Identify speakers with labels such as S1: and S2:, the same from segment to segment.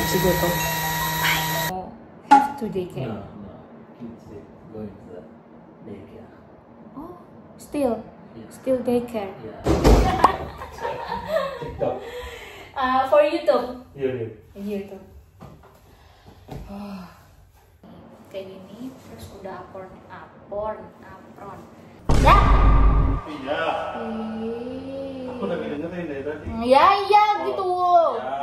S1: Shigoto. Bye. Have to daycare.
S2: No. Kids going to the daycare.
S1: Oh, still daycare.
S2: Yeah. TikTok.
S1: For YouTube.
S2: YouTube.
S1: Kayak gini, terus udah apron. Ya.
S2: Iya. Aku udah dengerin dari tadi.
S1: Iya gitu.
S2: Ya.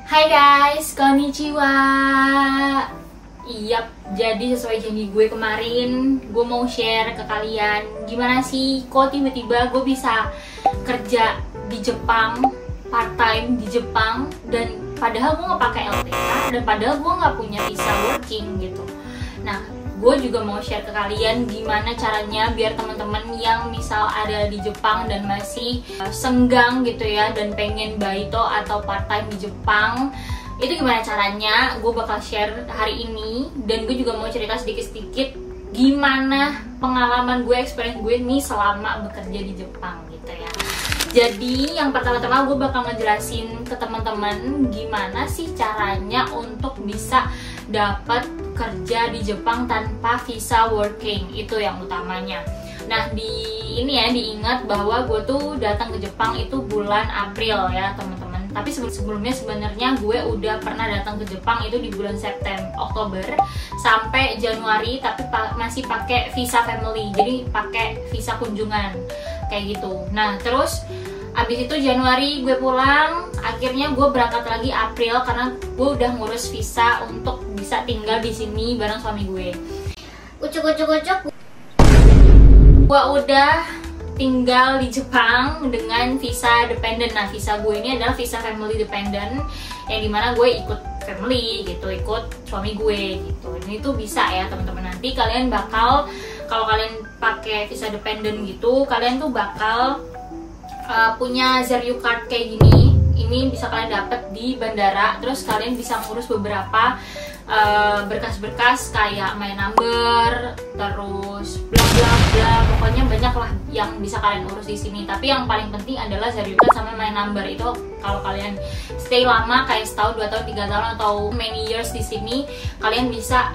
S1: Hai guys, konnichiwa. Iya, jadi sesuai janji gue kemarin, gue mau share ke kalian gimana sih kok tiba-tiba gue bisa kerja di Jepang, part time di Jepang, dan padahal gue nggak pakai LPK dan padahal gue nggak punya visa working gitu. Nah, gue juga mau share ke kalian gimana caranya biar teman-teman yang misal ada di Jepang dan masih senggang gitu ya dan pengen baito atau part time di Jepang, itu gimana caranya. Gue bakal share hari ini dan gue juga mau cerita sedikit-sedikit gimana pengalaman gue, experience gue nih selama bekerja di Jepang gitu ya. Jadi yang pertama-tama gue bakal ngejelasin ke teman-teman gimana sih caranya untuk bisa dapat kerja di Jepang tanpa visa working, itu yang utamanya. Nah, diingat bahwa gue tuh datang ke Jepang itu bulan April ya teman-teman. Tapi sebelumnya sebenarnya gue udah pernah datang ke Jepang itu di bulan Oktober sampai Januari, tapi masih pakai visa family, jadi pakai visa kunjungan kayak gitu. Nah, terus abis itu Januari gue pulang, akhirnya gue berangkat lagi April karena gue udah ngurus visa untuk bisa tinggal di sini bareng suami gue. Ucuk. Gue udah tinggal di Jepang dengan visa dependent. Nah, visa gue ini adalah visa family dependent, yang dimana gue ikut family gitu, ikut suami gue gitu. Ini tuh bisa ya teman-teman, nanti kalian bakal, kalau kalian pakai visa dependent gitu, kalian tuh bakal punya Zeryu card kayak gini. Ini bisa kalian dapat di bandara. Terus kalian bisa ngurus beberapa berkas-berkas kayak my number, terus bla bla bla, pokoknya banyak lah yang bisa kalian urus di sini. Tapi yang paling penting adalah Zeryu card sama my number. Itu kalau kalian stay lama kayak setahun, 2 tahun, 3 tahun atau many years di sini, kalian bisa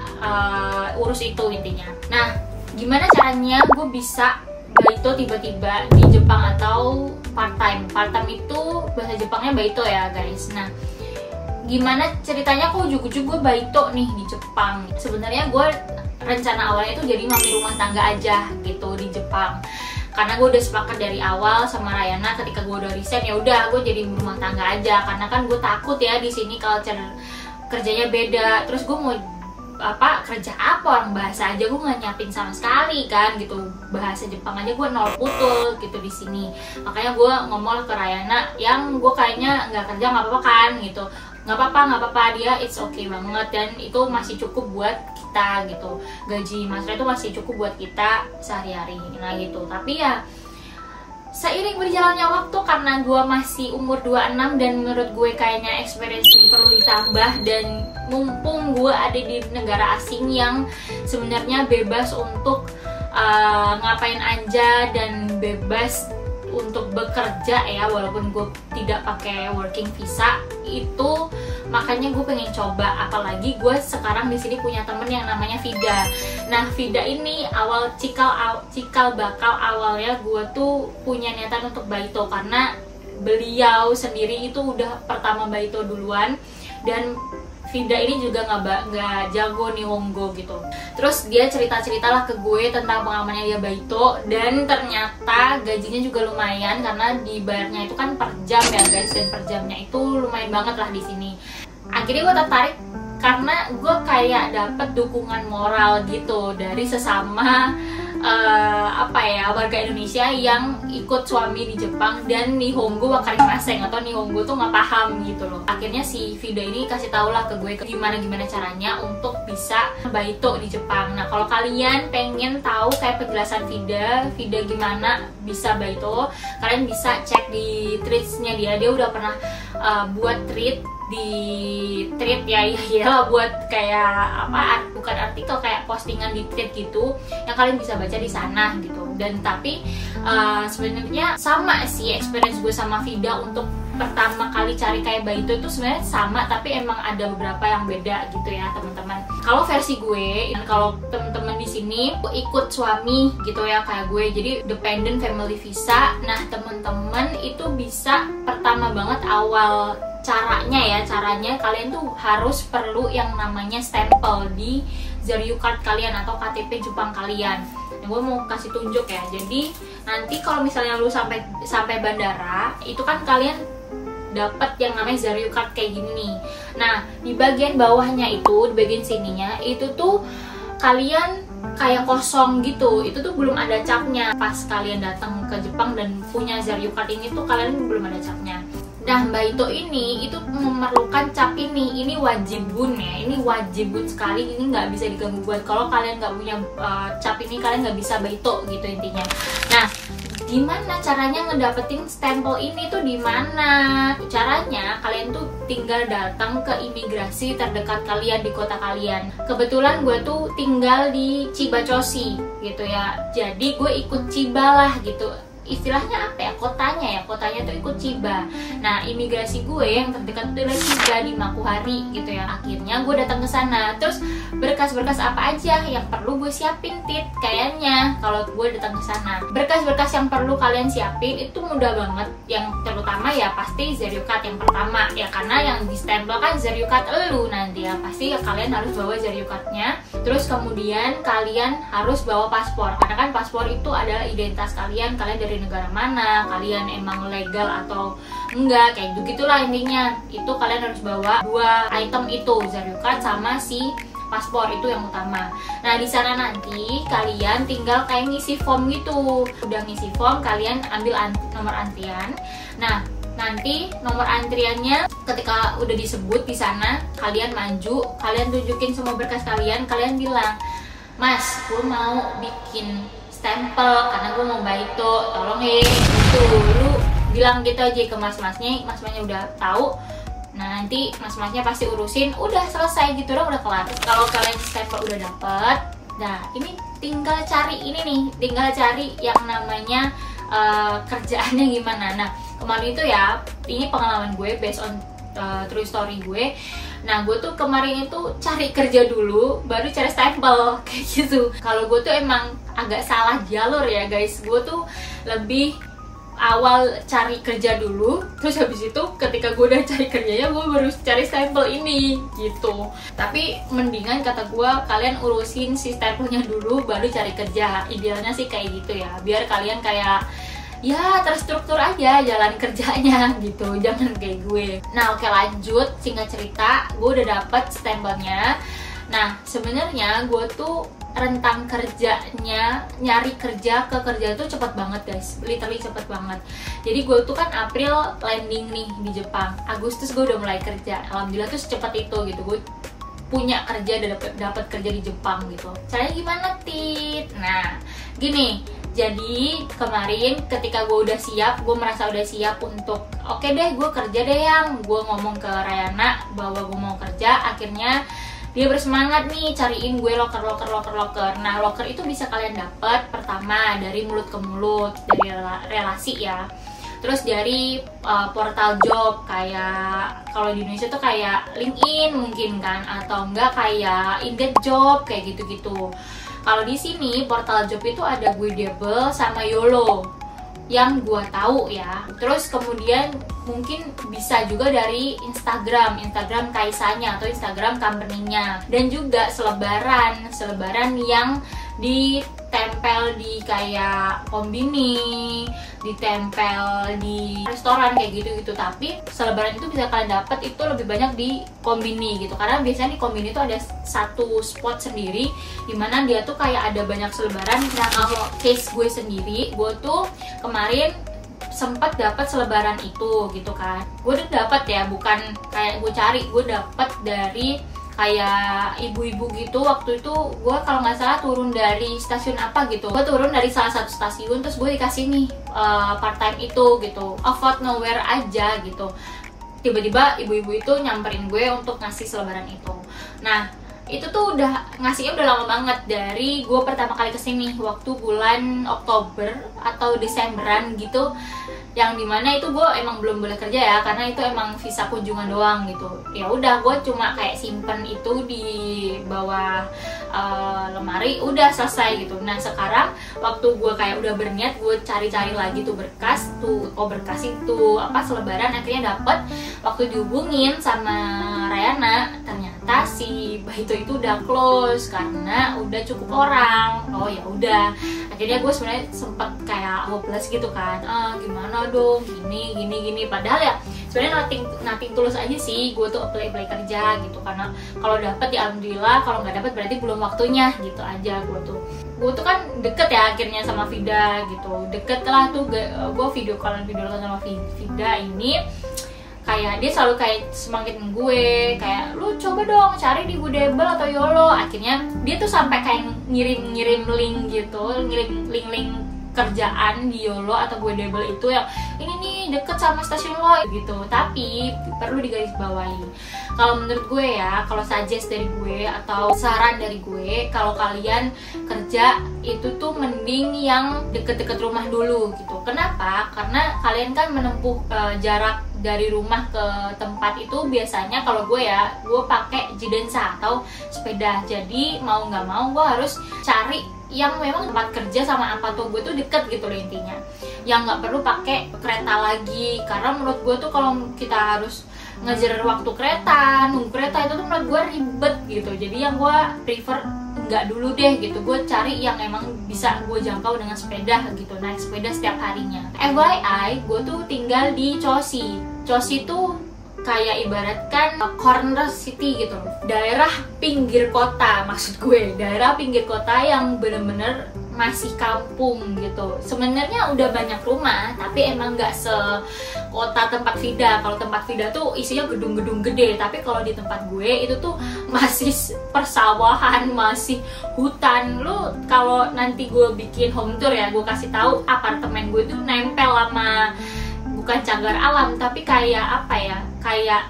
S1: urus itu intinya. Nah, gimana caranya gue bisa baito tiba-tiba di Jepang atau part time? Part time itu bahasa Jepangnya baito ya guys. Nah, gimana ceritanya kok ujuk-ujuk gue baito nih di Jepang? Sebenarnya gue rencana awalnya itu jadi mami rumah tangga aja gitu di Jepang, karena gue udah sepakat dari awal sama Rayana ketika gue udah resign, ya udah gue jadi rumah tangga aja, karena kan gue takut ya di sini culture kerjanya beda. Terus gue mau kerja apa, orang bahasa aja gue nggak nyiapin sama sekali kan gitu, bahasa Jepang aja gue nol putul gitu di sini. Makanya gue ngomong ke Rayana, yang gue kayaknya nggak kerja nggak apa-apa kan gitu, nggak apa-apa dia it's okay banget, dan itu masih cukup buat kita gitu, gaji Mas itu masih cukup buat kita sehari-hari nah gitu. Tapi ya seiring berjalannya waktu, karena gue masih umur 26 dan menurut gue kayaknya experience ini perlu ditambah, dan mumpung gue ada di negara asing yang sebenarnya bebas untuk ngapain aja dan bebas untuk bekerja ya, walaupun gue tidak pakai working visa itu, makanya gue pengen coba. Apalagi gue sekarang di sini punya temen yang namanya Vida. Nah, Vida ini cikal bakal awalnya gue tuh punya niatan untuk baito, karena beliau sendiri itu udah pertama baito duluan, dan Vida ini juga nggak jago nihongo gitu. Terus dia cerita-ceritalah ke gue tentang pengalamannya dia baito, dan ternyata gajinya juga lumayan karena dibayarnya itu kan per jam ya guys, dan per jamnya itu lumayan banget lah di sini. Akhirnya gue tertarik karena gue kayak dapet dukungan moral gitu dari sesama warga Indonesia yang ikut suami di Jepang dan Nihongo wakarimaseng atau Nihongo tuh nggak paham gitu loh. Akhirnya si Vida ini kasih tau lah ke gue gimana caranya untuk bisa baito di Jepang. Nah kalau kalian pengen tahu kayak penjelasan Vida gimana bisa baito, kalian bisa cek di tweetsnya dia udah pernah buat tweet ya buat kayak bukan artikel, kayak postingan di tweet gitu yang kalian bisa baca di sana gitu. Dan tapi sebenarnya sama sih experience gue sama Vida untuk pertama kali cari kayak baito itu sebenarnya sama, tapi emang ada beberapa yang beda gitu ya teman-teman. Kalau versi gue, kalau teman-teman di sini ikut suami gitu ya kayak gue, jadi dependent family visa. Nah teman-teman itu bisa pertama banget awal caranya kalian tuh harus perlu yang namanya stempel di Zaryu Card kalian atau KTP Jepang kalian. Nah, gue mau kasih tunjuk ya. Jadi nanti kalau misalnya lu sampai bandara, itu kan kalian dapat yang namanya Zaryu Card kayak gini nih. Nah di bagian bawahnya itu, di bagian sininya itu tuh kalian kayak kosong gitu, itu tuh belum ada capnya. Pas kalian datang ke Jepang dan punya Zaryu Card ini tuh kalian belum ada capnya. Nah baito ini itu memerlukan cap ini wajibun ya, ini wajibun sekali, ini nggak bisa diganggu gugat. Kalau kalian nggak punya cap ini kalian nggak bisa baito gitu intinya. Nah gimana caranya ngedapetin stempel ini tuh di mana? Caranya kalian tuh tinggal datang ke imigrasi terdekat kalian di kota kalian. Kebetulan gue tuh tinggal di Chibachoshi gitu ya. Jadi gue ikut Chiba lah gitu. Istilahnya apa ya, kotanya tuh ikut Chiba. Nah imigrasi gue yang terdekat itu adalah Chiba di Makuhari gitu ya. Akhirnya gue datang ke sana. Terus berkas-berkas apa aja yang perlu gue siapin kayaknya kalau gue datang ke sana. Berkas-berkas yang perlu kalian siapin itu mudah banget. Yang terutama ya pasti Zaryu Card yang pertama ya, karena yang di stempel kan Zaryu Card elu nanti ya, pasti ya kalian harus bawa Zaryu Card-nya. Terus kemudian kalian harus bawa paspor, karena kan paspor itu adalah identitas kalian dari negara mana, kalian emang legal atau enggak, kayak gitulah intinya. Itu kalian harus bawa 2 item itu, Zaryu Card sama si paspor, itu yang utama. Nah di sana nanti kalian tinggal kayak ngisi form gitu. Udah ngisi form, kalian ambil nomor antrian. Nah nanti nomor antriannya ketika udah disebut di sana, kalian maju, kalian tunjukin semua berkas kalian bilang, "Mas, gue mau bikin stempel karena gue mau baito, tolong ya." Gitu, lu bilang gitu aja ke mas-masnya udah tahu. Nah nanti mas-masnya pasti urusin, udah selesai gitu dong, udah kelar. Kalau kalian stempel udah dapet, nah ini tinggal cari yang namanya kerjaannya gimana. Nah kemarin itu ya, ini pengalaman gue based on true story gue. Nah gue tuh kemarin itu cari kerja dulu baru cari stempel kayak gitu. Kalau gue tuh emang agak salah jalur ya guys. Gue tuh lebih awal cari kerja dulu, terus habis itu ketika gue udah cari kerjanya gue baru cari stempel ini gitu. Tapi mendingan kata gue kalian urusin si stempelnya dulu baru cari kerja. Idealnya sih kayak gitu ya, biar kalian kayak ya terstruktur aja jalan kerjanya gitu, jangan kayak gue. Nah oke, lanjut, singkat cerita gue udah dapet stempelnya. Nah sebenarnya gue tuh rentang kerjanya, nyari kerja ke kerja itu cepet banget guys, literally cepet banget. Jadi gue tuh kan April landing nih di Jepang, Agustus gue udah mulai kerja. Alhamdulillah tuh secepat itu gitu, gue punya kerja dan dapat kerja di Jepang gitu. Caranya gimana Tit? Nah gini, jadi kemarin ketika gue udah siap, gue merasa udah siap untuk oke deh gue kerja deh, yang gue ngomong ke Rayana bahwa gue mau kerja. Akhirnya dia bersemangat nih cariin gue loker. Nah loker itu bisa kalian dapat pertama dari mulut ke mulut, dari relasi ya. Terus dari portal job, kayak kalau di Indonesia tuh kayak LinkedIn mungkin kan, atau enggak kayak Indeed Job kayak gitu-gitu. Kalau di sini portal job itu ada Guidable sama YOLO yang gua tahu ya. Terus kemudian mungkin bisa juga dari Instagram Kaisanya atau Instagram company-nya, dan juga selebaran yang ditempel ditempel di kayak kombini, ditempel di restoran kayak gitu-gitu. Tapi selebaran itu bisa kalian dapat itu lebih banyak di kombini gitu, karena biasanya di kombini itu ada satu spot sendiri dimana dia tuh kayak ada banyak selebaran. Nah kalau case gue sendiri, gue tuh kemarin sempat dapat selebaran itu gitu kan. Gue udah dapat ya, bukan kayak gue cari, gue dapat dari kayak ibu-ibu gitu. Waktu itu gue kalau nggak salah turun dari stasiun apa gitu, gue turun dari salah satu stasiun, terus gue dikasih nih part time itu gitu, out of nowhere aja gitu. Tiba-tiba ibu-ibu itu nyamperin gue untuk ngasih selebaran itu. Nah itu tuh udah ngasihnya udah lama banget, dari gue pertama kali kesini waktu bulan Oktober atau Desemberan gitu, yang dimana itu gue emang belum boleh kerja ya, karena itu emang visa kunjungan doang gitu. Ya udah gue cuma kayak simpen itu di bawah lemari, udah selesai gitu. Nah sekarang waktu gue kayak udah berniat, gue cari-cari lagi tuh berkas tuh, berkas itu apa selebaran, akhirnya dapet. Waktu dihubungin sama Rayana, ternyata si itu udah close karena udah cukup orang. Oh ya udah, akhirnya gue sebenarnya sempet kayak hopeless gitu kan, gimana dong, gini. Padahal ya sebenarnya nothing tulus aja sih gue tuh apply kerja gitu, karena kalau dapet ya alhamdulillah, kalau nggak dapet berarti belum waktunya gitu aja. Gue tuh kan deket ya akhirnya sama Vida gitu, deket lah tuh. Gue video callan sama Vida ini, kayak dia selalu kayak semangatin gue, kayak lu coba dong cari di Goodable atau YOLO. Akhirnya dia tuh sampai kayak ngirim link gitu, ngirim link kerjaan di YOLO atau Goodable itu yang ini nih deket sama stasiun lo gitu. Tapi perlu digarisbawahi, kalau menurut gue ya, kalau suggest dari gue atau saran dari gue, kalau kalian kerja itu tuh mending yang deket-deket rumah dulu gitu. Kenapa? Karena kalian kan menempuh jarak dari rumah ke tempat itu biasanya, kalau gue ya, gue pakai jidensa atau sepeda. Jadi mau nggak mau gue harus cari yang memang tempat kerja sama apa tuh gue tuh deket gitu loh intinya, yang nggak perlu pakai kereta lagi. Karena menurut gue tuh kalau kita harus ngejar waktu kereta, nunggu kereta itu tuh menurut gue ribet gitu. Jadi yang gue prefer nggak dulu deh gitu, gue cari yang emang bisa gue jangkau dengan sepeda gitu, naik sepeda setiap harinya. FYI, gue tuh tinggal di Chosi. Chosi tuh kayak ibaratkan corner city gitu, daerah pinggir kota. Maksud gue daerah pinggir kota yang bener-bener masih kampung gitu. Sebenarnya udah banyak rumah, tapi emang nggak sekota tempat Vida. Kalau tempat Vida tuh isinya gedung-gedung gede, tapi kalau di tempat gue itu tuh masih persawahan, masih hutan. Lu kalau nanti gue bikin home tour ya, gue kasih tahu apartemen gue tuh nempel sama, bukan cagar alam, tapi kayak apa ya, kayak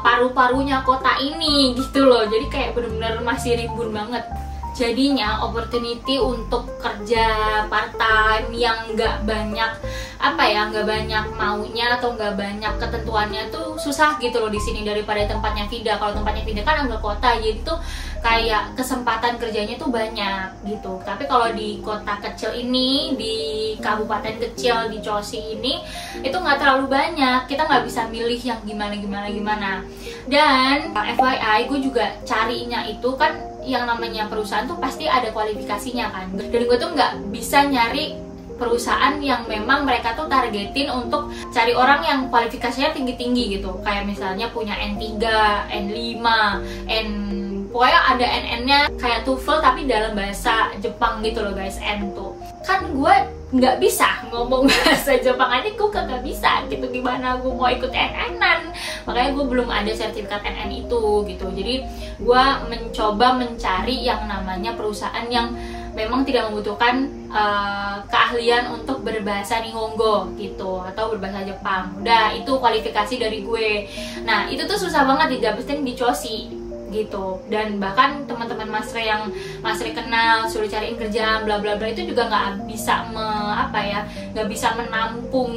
S1: paru-parunya kota ini gitu loh. Jadi kayak bener-bener masih rimbun banget. Jadinya opportunity untuk kerja part time yang nggak banyak apa ya, nggak banyak maunya atau nggak banyak ketentuannya tuh susah gitu loh di sini daripada tempatnya Vida. Kalau tempatnya Vida kan anggap kota, jadi tuh kayak kesempatan kerjanya tuh banyak gitu. Tapi kalau di kota kecil ini, di kabupaten kecil di Chosi ini, itu nggak terlalu banyak. Kita nggak bisa milih yang gimana. Dan FYI, gue juga carinya itu kan yang namanya perusahaan tuh pasti ada kualifikasinya kan. Dan gue tuh nggak bisa nyari perusahaan yang memang mereka tuh targetin untuk cari orang yang kualifikasinya tinggi-tinggi gitu. Kayak misalnya punya N3, N5, pokoknya ada NN-nya kayak TOEFL tapi dalam bahasa Jepang gitu loh guys, N tuh. Kan gue nggak bisa ngomong bahasa Jepang aja, gue nggak bisa gitu, gimana gue mau ikut NN-an. Makanya gue belum ada sertifikat NN itu gitu. Jadi gue mencoba mencari yang namanya perusahaan yang memang tidak membutuhkan keahlian untuk berbahasa Nihongo gitu atau berbahasa Jepang. Udah, itu kualifikasi dari gue. Nah itu tuh susah banget didapetin di Chosi gitu. Dan bahkan teman-teman Masre yang Masre kenal suruh cariin kerjaan bla bla bla itu juga nggak bisa nggak bisa menampung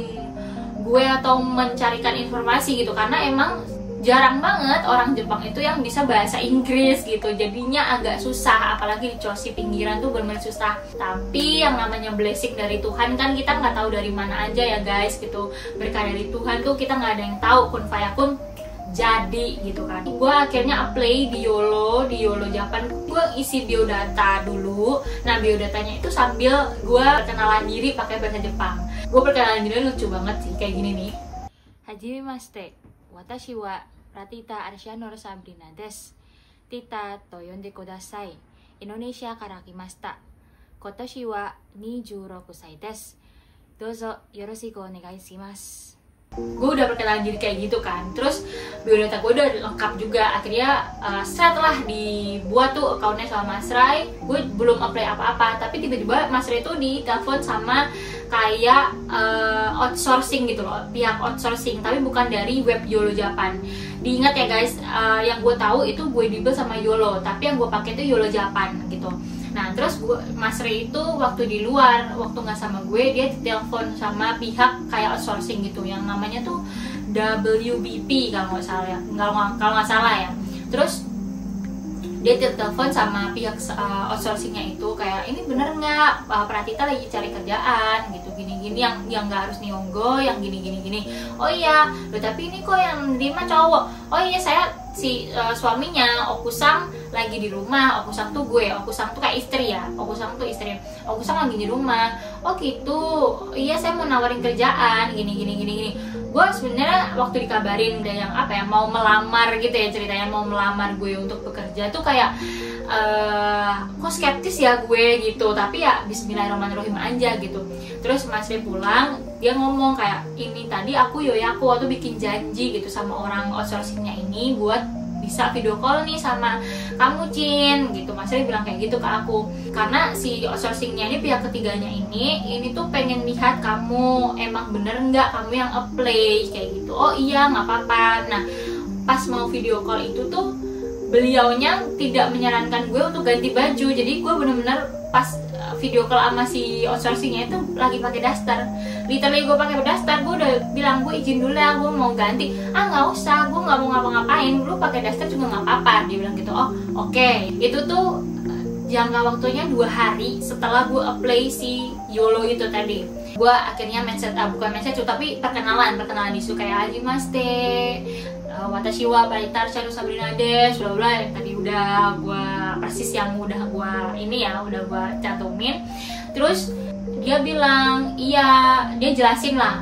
S1: gue atau mencarikan informasi gitu, karena emang jarang banget orang Jepang itu yang bisa bahasa Inggris gitu. Jadinya agak susah, apalagi di Chosi pinggiran tuh bener-bener susah. Tapi yang namanya blessing dari Tuhan kan kita nggak tahu dari mana aja ya guys gitu. Berkah dari Tuhan tuh kita nggak ada yang tahu, kun fayakun jadi gitu kan. Gue akhirnya apply di YOLO Japan. Gue isi biodata dulu. Nah biodatanya itu sambil gue perkenalan diri pakai bahasa Jepang. Gue perkenalan diri lucu banget sih, kayak gini nih. Hajimemashite, watashi wa Pratita Arsyanur Sabrina desu. Tita to yonde kudasai. Indonesia kara kimashita. Kotoshi wa 26 sai desu. Dozo yoroshiku onegai shimasu. Gue udah perkenalan diri kayak gitu kan, terus biodata gue udah lengkap juga. Akhirnya setelah dibuat tuh akunnya sama Mas Rai. Gue belum apply apa-apa, tapi tiba-tiba Mas Rai tuh ditelepon sama kayak outsourcing gitu loh, pihak outsourcing, tapi bukan dari web YOLO Japan. Diingat ya guys, yang gue tahu itu gue dibel sama YOLO, tapi yang gue pakai itu YOLO Japan gitu. Nah terus Mas Ray itu waktu di luar, waktu nggak sama gue, dia ditelepon sama pihak kayak outsourcing gitu, yang namanya tuh WBP kalau nggak salah ya, kalau nggak salah ya. Terus dia telepon sama pihak outsourcingnya itu kayak, ini bener nggak Pratita lagi cari kerjaan gitu, gini-gini, yang nggak harus nihongo, yang gini. Oh iya, loh tapi ini kok yang nerima cowok. Oh iya, saya suaminya Okusang lagi di rumah. Okusang tuh gue, Okusang tuh kayak istri ya, Okusang tuh istri, Okusang lagi di rumah. Oh gitu, iya saya mau nawarin kerjaan, gini. Gue sebenarnya waktu dikabarin udah yang apa ya, mau melamar gitu ya ceritanya, mau melamar gue untuk bekerja tuh kayak kok skeptis ya gue gitu, tapi ya bismillahirrahmanirrahim aja gitu. Terus Mas Ray pulang, dia ngomong kayak, ini tadi aku waktu bikin janji gitu sama orang outsourcingnya ini buat bisa video call nih sama kamu Cin gitu. Mas Ray bilang kayak gitu ke aku, karena si outsourcingnya ini, pihak ketiganya ini tuh pengen lihat kamu emang bener nggak kamu yang apply kayak gitu. Oh iya nggak apa-apa. Nah pas mau video call itu tuh beliaunya tidak menyarankan gue untuk ganti baju, jadi gue bener-bener pas video call sama si outsourcingnya itu lagi pakai daster. Literally gue pakai daster, gue udah bilang gue izin dulu ya, gue mau ganti. Nggak usah, gue nggak mau ngapa-ngapain, lu pakai daster juga nggak apa-apa, dia bilang gitu. Oh oke. Itu tuh jangka waktunya 2 hari setelah gue apply si YOLO itu tadi. Gue akhirnya bukan mindset tapi perkenalan disu kayak hajimemashite, watashi wa Pratita Arsyanur Sabrina desu, bla tadi udah gue persis yang udah gue gue cantumin. Terus dia bilang, iya, dia jelasin lah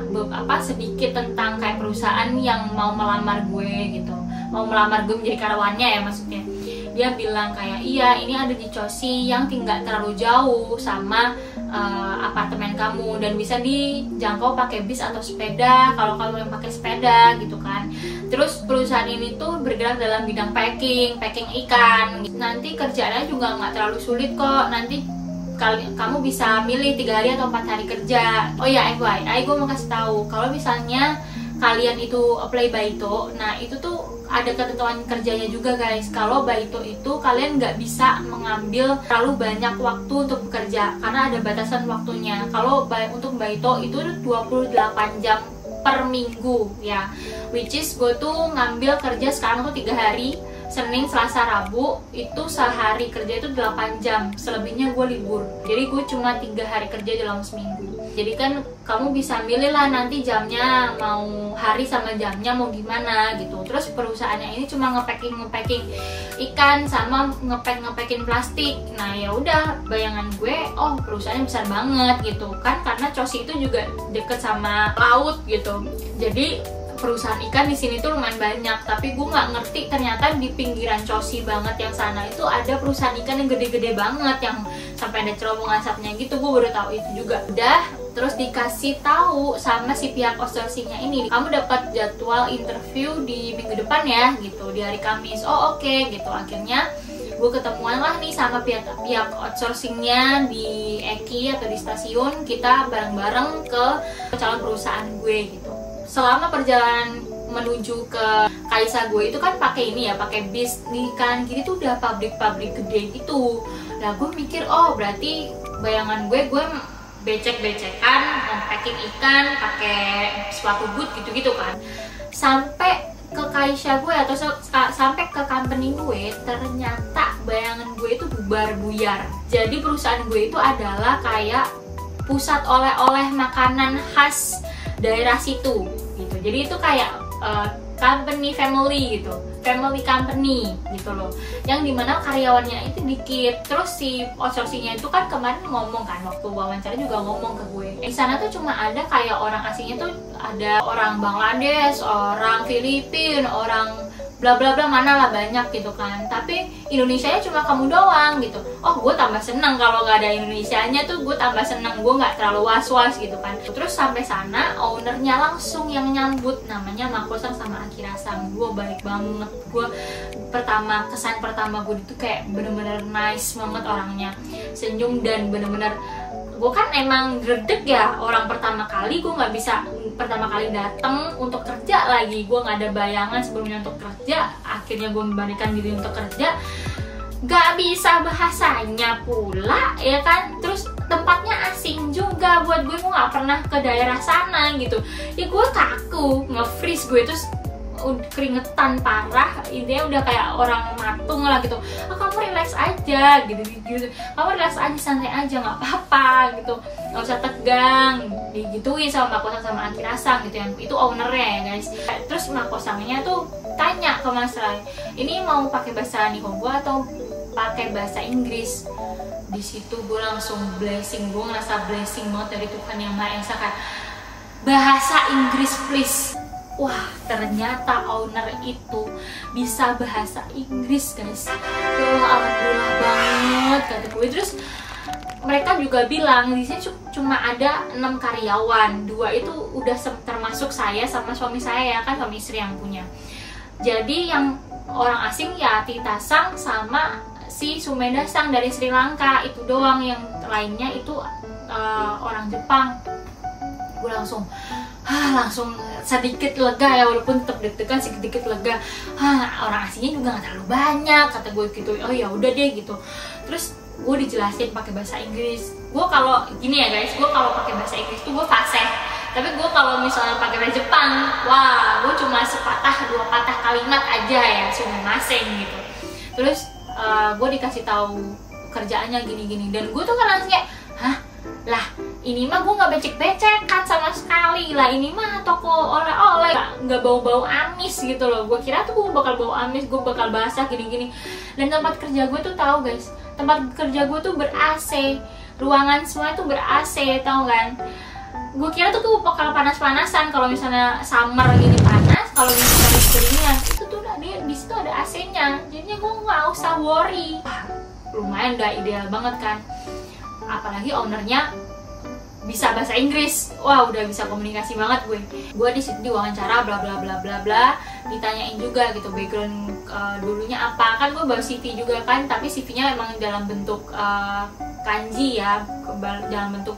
S1: sedikit tentang kayak perusahaan yang mau melamar gue gitu, mau melamar gue menjadi karyawannya ya maksudnya. Dia bilang kayak, iya ini ada di Choshi yang tinggal terlalu jauh sama apartemen kamu, dan bisa dijangkau pakai bis atau sepeda kalau kamu yang pakai sepeda gitu kan. Terus perusahaan ini tuh bergerak dalam bidang packing ikan. Nanti kerjaannya juga nggak terlalu sulit kok. Nanti kamu bisa milih 3 hari atau 4 hari kerja. Oh ya FYI, gue mau kasih tahu kalau misalnya kalian itu apply Baito, nah itu tuh ada ketentuan kerjanya juga guys. Kalau Baito itu kalian nggak bisa mengambil terlalu banyak waktu untuk bekerja karena ada batasan waktunya. Kalau untuk Baito itu 28 jam per minggu ya, which is gue tuh ngambil kerja sekarang tuh 3 hari, Senin, Selasa, Rabu, itu sehari kerja itu 8 jam, selebihnya gue libur. Jadi gue cuma 3 hari kerja dalam seminggu. Jadi kan kamu bisa milih lah nanti jamnya, mau hari sama jamnya mau gimana gitu. Terus perusahaannya ini cuma ngepacking ikan sama ngepacking plastik. Nah ya udah, bayangan gue, oh perusahaannya besar banget gitu kan, karena Choshi itu juga deket sama laut gitu. Jadi perusahaan ikan di sini tuh lumayan banyak, tapi gue nggak ngerti ternyata di pinggiran Choshi banget yang sana itu ada perusahaan ikan yang gede-gede banget, yang sampai ada cerobong asapnya gitu. Gue baru tahu itu juga. Udah, terus dikasih tahu sama si pihak outsourcingnya ini, kamu dapat jadwal interview di minggu depan ya gitu, di hari Kamis. Oh oke gitu. Akhirnya gue ketemuan lah nih sama pihak outsourcingnya di Eki atau di stasiun. Kita bareng-bareng ke calon perusahaan gue gitu. Selama perjalanan menuju ke Kaisa gue itu kan pakai ini ya, pakai bis nih kan, gini tuh udah pabrik gede gitu. Nah gue mikir, oh berarti bayangan gue becek-becekan, packing ikan, pakai sepatu boot gitu-gitu kan. Sampai ke Kaisa gue atau sampai ke company gue, ternyata bayangan gue itu bubar buyar. Jadi perusahaan gue itu adalah kayak pusat oleh-oleh makanan khas daerah situ gitu. Jadi itu kayak company family gitu, family company gitu loh, yang dimana karyawannya itu dikit. Terus si outsourcingnya itu kan kemarin ngomong kan, waktu wawancara juga ngomong ke gue, di sana tuh cuma ada kayak orang asingnya tuh ada orang Bangladesh, orang Filipina, orang bla bla bla, mana lah banyak gitu kan, tapi Indonesianya cuma kamu doang gitu. Oh, gue tambah seneng kalau nggak ada Indonesianya tuh, gue tambah seneng, gue nggak terlalu was-was gitu kan. Terus sampai sana ownernya langsung yang nyambut, namanya Mako-san sama Akira-san. Gue baik banget, gue kesan pertama gue itu kayak bener-bener nice banget orangnya, senyum dan bener-bener, gue kan emang gredek ya, orang pertama kali gue nggak bisa, pertama kali datang untuk kerja lagi, gue nggak ada bayangan sebelumnya untuk kerja, akhirnya gue memberikan diri untuk kerja, nggak bisa bahasanya pula ya kan, terus tempatnya asing juga buat gue nggak pernah ke daerah sana gitu ya, gue kaku, nge-freeze gue, terus keringetan parah, intinya udah kayak orang matung lah gitu. Oh, kamu relax aja gitu, kamu relax aja, santai aja, nggak apa-apa gitu, nggak usah tegang, digituin sama Mako-san sama Akira-san gitu, yang itu ownernya ya guys. Terus Mako-sannya tuh tanya ke Mas Rai, ini mau pakai bahasa Nihongo atau pakai bahasa Inggris? Di situ gue langsung blessing, gue ngerasa blessing banget dari Tuhan Yang Maha Esa, kan bahasa Inggris please. Wah, ternyata owner itu bisa bahasa Inggris guys. Ya alhamdulillah banget kata gue. Terus mereka juga bilang di sini cuma ada 6 karyawan, 2 itu udah termasuk saya sama suami saya, kan suami istri yang punya. Jadi yang orang asing ya Tita-san sama si Sumeda-san dari Sri Lanka, itu doang. Yang lainnya itu orang Jepang. Gue langsung sedikit lega ya, walaupun tetap deg-degan, sedikit lega. Orang asingnya juga nggak terlalu banyak kata gue gitu. Oh ya udah deh gitu. Terus gue dijelasin pakai bahasa Inggris. Gue kalau gini ya guys, gue kalau pakai bahasa Inggris tuh gue fasih. Tapi gue kalau misalnya pakai bahasa Jepang, wah gue cuma sepatah 2 patah kalimat aja ya, sumimasen gitu. Terus gue dikasih tahu kerjaannya gini-gini, dan gue tuh kan langsung kayak, hah lah ini mah gue nggak becek-becekan sama sekali lah, ini mah toko oleh-oleh, nggak bau-bau amis gitu loh. Gue kira tuh gue bakal bau amis, gue bakal basah gini-gini. Dan tempat kerja gue tuh tahu guys, tempat kerja gue tuh ber-AC, ruangan semua tuh ber-AC, tau kan. Gue kira tuh gue bakal panas-panasan, kalau misalnya summer gini panas, kalau misalnya keringan itu tuh di situ ada AC-nya, jadinya gue nggak usah worry. Wah, lumayan udah ideal banget kan. Apalagi ownernya bisa bahasa Inggris, wah udah bisa komunikasi banget gue. Gue di situ diwawancara bla bla bla bla bla, ditanyain juga gitu background dulunya apa, kan gue bawa CV juga kan, tapi CV-nya memang dalam bentuk kanji ya, dalam bentuk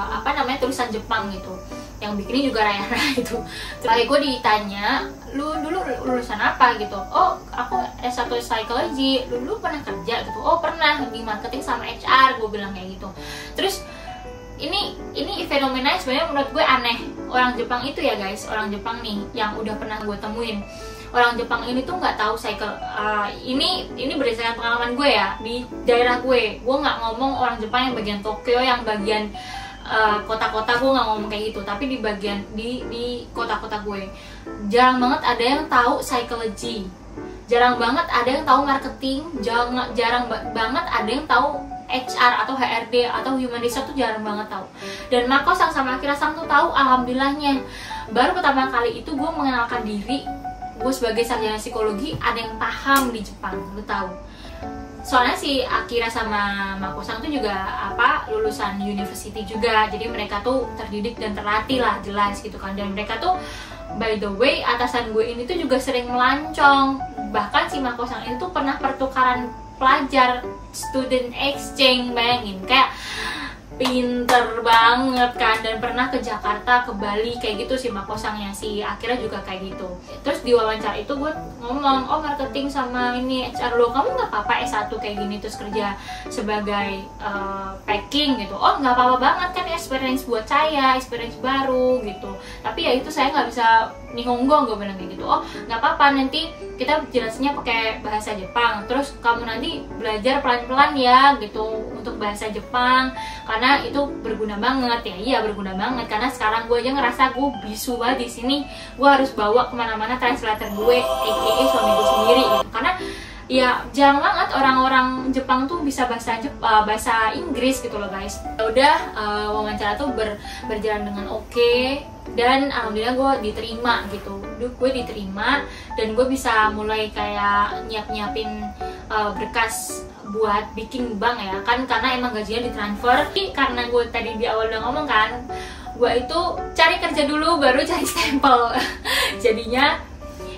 S1: apa namanya, tulisan Jepang gitu, yang bikinnya juga Rayana gitu. Terus gue ditanya, lu dulu lulusan apa gitu? Oh, aku S1 Psychology. Lu dulu pernah kerja gitu? Oh, pernah di marketing sama HR, gue bilang kayak gitu. Terus ini fenomenanya sebenarnya menurut gue aneh. Orang Jepang itu ya guys, orang Jepang nih yang udah pernah gue temuin, orang Jepang ini tuh nggak tahu ini berdasarkan pengalaman gue ya di daerah gue nggak ngomong orang Jepang yang bagian Tokyo, yang bagian kota-kota, gue nggak ngomong kayak gitu, tapi di bagian di kota-kota gue jarang banget ada yang tahu psychology, jarang banget ada yang tahu marketing, jarang banget ada yang tahu HR atau HRD atau human resource, tuh jarang banget tahu. Dan Mako-san sama Akira-san tuh tahu, alhamdulillahnya. Baru pertama kali itu gue mengenalkan diri gue sebagai sarjana psikologi, ada yang paham di Jepang, lu tahu. Soalnya si Akira sama Mako-san tuh juga lulusan university juga, jadi mereka tuh terdidik dan terlatih lah, jelas gitu kan. Dan mereka tuh by the way, atasan gue ini tuh juga sering melancong. Bahkan si Mako-san ini tuh pernah pertukaran pelajar, student exchange, bayangin, kayak pinter banget kan. Dan pernah ke Jakarta, ke Bali, kayak gitu si Mako-sannya. Si Akira juga kayak gitu. Terus di wawancara itu gue ngomong, oh marketing sama ini HR lo, kamu nggak apa-apa S1 kayak gini terus kerja sebagai packing gitu? Oh nggak apa-apa banget kan, experience buat saya, experience baru gitu. Tapi ya itu saya nggak bisa nihongo, gue bilang kayak gitu. Oh nggak apa-apa, nanti kita jelasnya pakai bahasa Jepang, terus kamu nanti belajar pelan-pelan ya gitu untuk bahasa Jepang, karena itu berguna banget. Ya iya berguna banget, karena sekarang gue aja ngerasa gue bisu banget di sini. Gue harus bawa kemana-mana translator gue, aka suami gue sendiri gitu. Karena ya jarang banget orang-orang Jepang tuh bisa bahasa Inggris gitu loh guys. Ya udah, wawancara tuh berjalan dengan oke, dan alhamdulillah gue diterima gitu. Gue diterima dan gue bisa mulai kayak nyiapin berkas buat bikin bank ya kan, karena emang gajinya ditransfer. Karena gue tadi di awal udah ngomong kan, gue itu cari kerja dulu baru cari stempel. Jadinya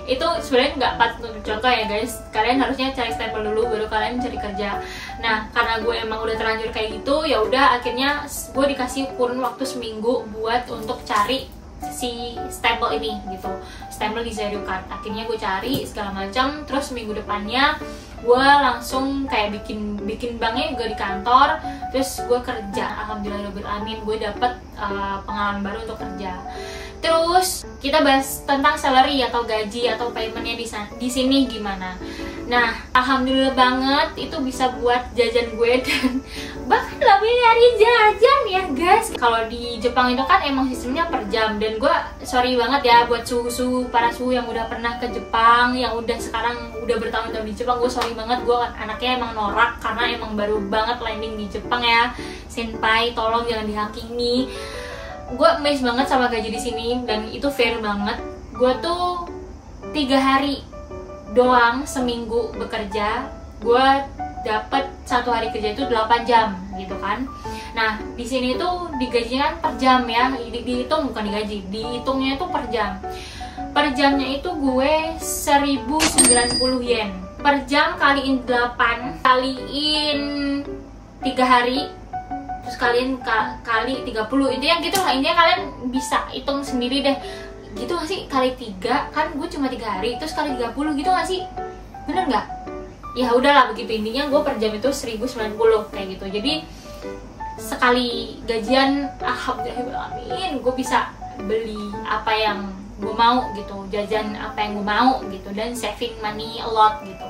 S1: itu sebenarnya nggak pas untuk contoh ya guys, kalian harusnya cari stempel dulu baru kalian cari kerja. Nah karena gue emang udah terlanjur kayak gitu, ya udah akhirnya gue dikasih kurun waktu seminggu buat untuk cari si stempel ini gitu, stempel di Zairyu Card. Akhirnya gue cari segala macam, terus minggu depannya gue langsung kayak bikin banknya juga di kantor, terus gue kerja. Alhamdulillah amin, gue dapet pengalaman baru untuk kerja. Terus kita bahas tentang salary atau gaji atau paymentnya di sini gimana. Nah alhamdulillah banget itu bisa buat jajan gue, dan bahkan lebih dari jajan ya guys. Kalau di Jepang itu kan emang sistemnya per jam, dan gue sorry banget ya buat para suhu yang udah pernah ke Jepang, yang udah sekarang udah bertahun-tahun di Jepang. Gue sorry banget, gue anaknya emang norak karena emang baru banget landing di Jepang ya. Senpai tolong jangan dihakimi. Gue amazed banget sama gaji di sini, dan itu fair banget. Gue tuh 3 hari doang seminggu bekerja, gue dapet 1 hari kerja itu 8 jam gitu kan. Nah di sini tuh digajinya kan per jam ya, dihitung bukan digaji, dihitungnya itu per jam. Per jamnya itu gue 1090 yen per jam, kaliin 8, kaliin 3 hari, terus kalian kali 30, intinya gitu lah. Intinya kalian bisa hitung sendiri deh gitu gak sih, kali 3 kan gue cuma 3 hari, terus kali 30 gitu gak sih, bener gak? Ya udahlah begitu, intinya gue per jam itu 1090 kayak gitu. Jadi sekali gajian alhamdulillah gue bisa beli apa yang gue mau gitu, jajan apa yang gue mau gitu, dan saving money a lot gitu.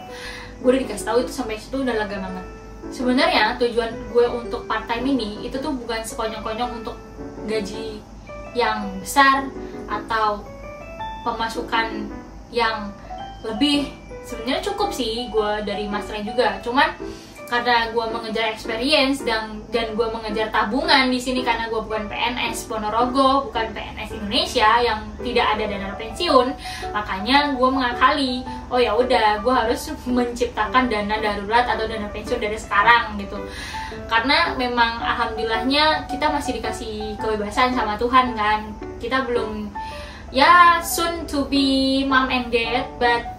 S1: Gue udah dikasih tahu itu, sampai situ udah lega banget. Sebenarnya tujuan gue untuk part time ini itu tuh bukan sekonyong-konyong untuk gaji yang besar atau pemasukan yang lebih. Sebenarnya cukup sih gue dari masternya juga, cuman karena gue mengejar experience dan gue mengejar tabungan di sini, karena gue bukan PNS Ponorogo, bukan PNS Indonesia yang tidak ada dana pensiun, makanya gue mengakali, oh ya udah gue harus menciptakan dana darurat atau dana pensiun dari sekarang gitu. Karena memang alhamdulillahnya kita masih dikasih kebebasan sama Tuhan kan, kita belum ya soon to be mom and dad, but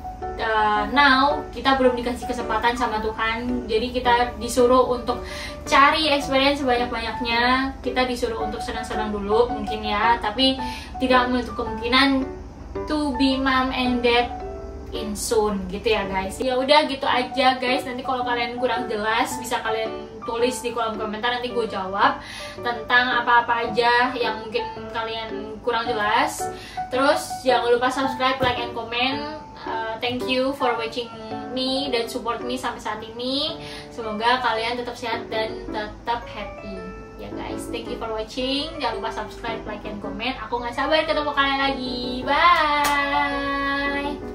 S1: now kita belum dikasih kesempatan sama Tuhan. Jadi kita disuruh untuk cari experience sebanyak-banyaknya, kita disuruh untuk senang-senang dulu mungkin ya, tapi tidak menutup kemungkinan to be mom and dad in soon gitu ya guys. Ya udah gitu aja guys, nanti kalau kalian kurang jelas bisa kalian tulis di kolom komentar, nanti gue jawab tentang apa-apa aja yang mungkin kalian kurang jelas. Terus jangan lupa subscribe, like, and comment. Thank you for watching me dan support me sampai saat ini. Semoga kalian tetap sehat dan tetap happy ya guys. Thank you for watching. Jangan lupa subscribe, like, and comment. Aku gak sabar ketemu kalian lagi. Bye.